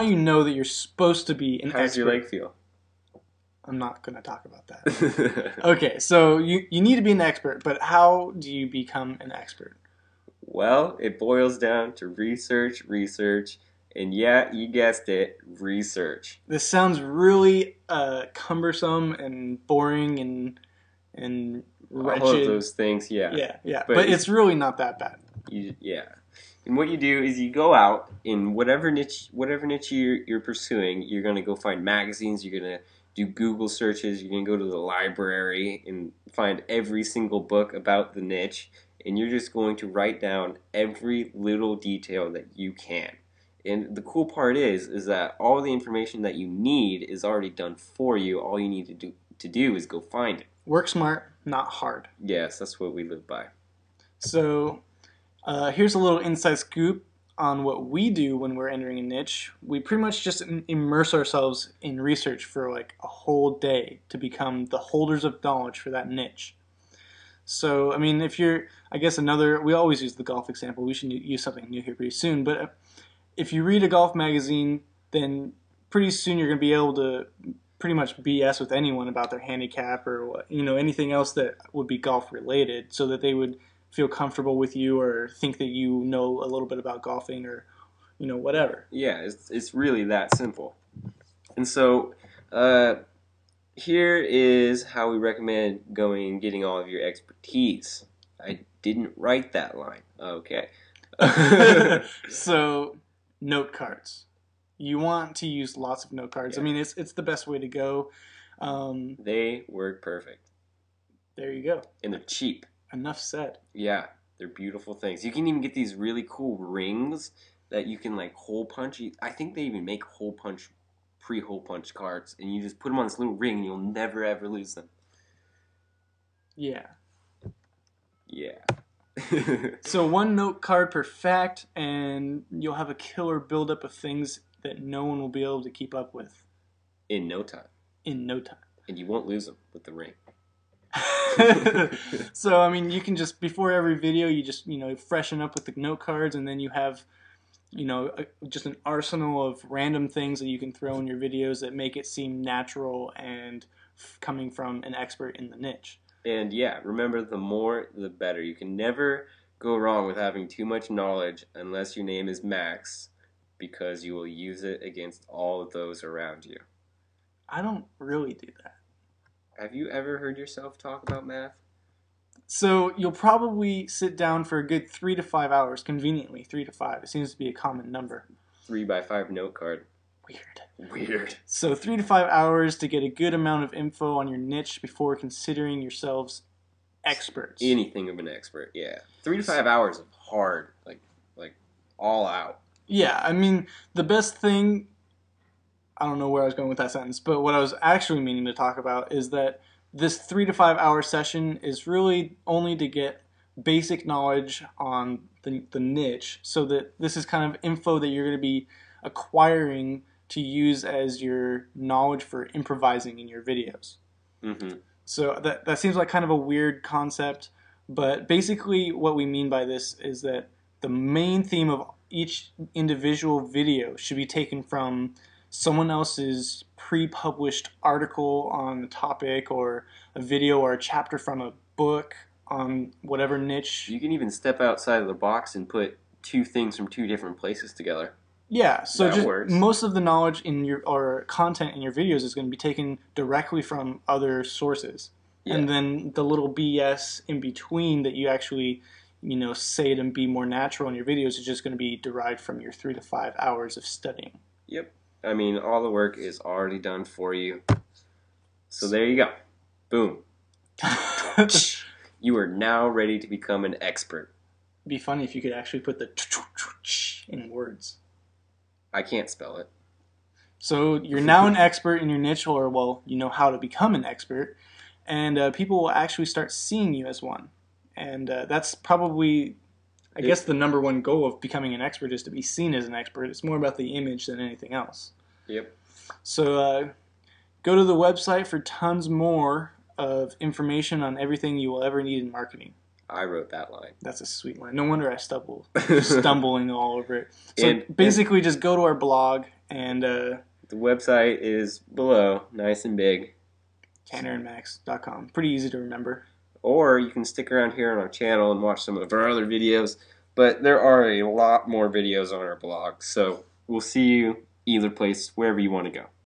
now you know that you're supposed to be an How does expert. your leg feel? I'm not going to talk about that. Okay, so you need to be an expert, but how do you become an expert? Well, it boils down to research, and yeah, you guessed it, research. This sounds really cumbersome and boring and wretched. All of those things, yeah. Yeah. But it's really not that bad. Yeah. And what you do is you go out in whatever niche you're pursuing. You're gonna go find magazines. You're gonna do Google searches. You're gonna go to the library and find every single book about the niche. And you're just going to write down every little detail that you can. And the cool part is that all the information that you need is already done for you. All you need to do is go find it. Work smart, not hard. Yes, that's what we live by. So here's a little inside scoop on what we do when we're entering a niche. We pretty much just immerse ourselves in research for like a whole day to become the holders of knowledge for that niche. So, I mean, if you're, I guess we always use the golf example. We should use something new here pretty soon. But if you read a golf magazine, then pretty soon you're going to be able to pretty much BS with anyone about their handicap or anything else that would be golf related, so that they would feel comfortable with you or think that you know a little bit about golfing or whatever. Yeah, it's really that simple. And so here is how we recommend going and getting all of your expertise. I didn't write that line. Okay. So, note cards. You want to use lots of note cards. Yeah. I mean, it's the best way to go. They work perfect. There you go. And they're cheap. Enough said. Yeah, they're beautiful things. You can even get these really cool rings that you can like hole punch. I think they even make pre-hole punch cards, and you just put them on this little ring, and you'll never ever lose them. Yeah. Yeah. So one note card per fact, and you'll have a killer buildup of things that no one will be able to keep up with. In no time. In no time. And you won't lose them with the ring. So, I mean, you can just, before every video, you just, freshen up with the note cards, and then you have, just an arsenal of random things that you can throw in your videos that make it seem natural and coming from an expert in the niche. And yeah, remember, the more, the better. You can never go wrong with having too much knowledge unless your name is Max, because you will use it against all of those around you. I don't really do that. Have you ever heard yourself talk about math? So you'll probably sit down for a good 3 to 5 hours, conveniently 3 to 5. It seems to be a common number. 3x5 note card. Weird. So 3 to 5 hours to get a good amount of info on your niche before considering yourselves experts. Anything of an expert, yeah. 3 to 5 hours of hard, like all out. Yeah, I mean, the best thing, I don't know where I was going with that sentence, but what I was actually meaning to talk about is that this 3 to 5 hour session is really only to get basic knowledge on the niche, so that this is kind of info that you're going to be acquiring to use as your knowledge for improvising in your videos. Mm-hmm. So that seems like kind of a weird concept, but basically what we mean by this is that the main theme of each individual video should be taken from someone else's pre-published article on the topic, or a video or a chapter from a book on whatever niche. You can even step outside of the box and put two things from two different places together. Yeah, so that just works. Most of the knowledge in your or content in your videos is going to be taken directly from other sources. Yeah. And then the little BS in between that you actually, say to be more natural in your videos is just going to be derived from your 3 to 5 hours of studying. Yep. I mean, all the work is already done for you. So there you go. Boom. You are now ready to become an expert. It'd be funny if you could actually put the in words. I can't spell it. So you're now an expert in your niche, or, well, you know how to become an expert, and people will actually start seeing you as one. And that's probably, I guess, the number one goal of becoming an expert is to be seen as an expert. It's more about the image than anything else. Yep. So go to the website for tons more of information on everything you will ever need in marketing. I wrote that line. That's a sweet line. No wonder I stumbling all over it. So basically just go to our blog And The website is below, nice and big. TannerandMax.com. Pretty easy to remember. Or you can stick around here on our channel and watch some of our other videos. But there are a lot more videos on our blog. So we'll see you either place, wherever you want to go.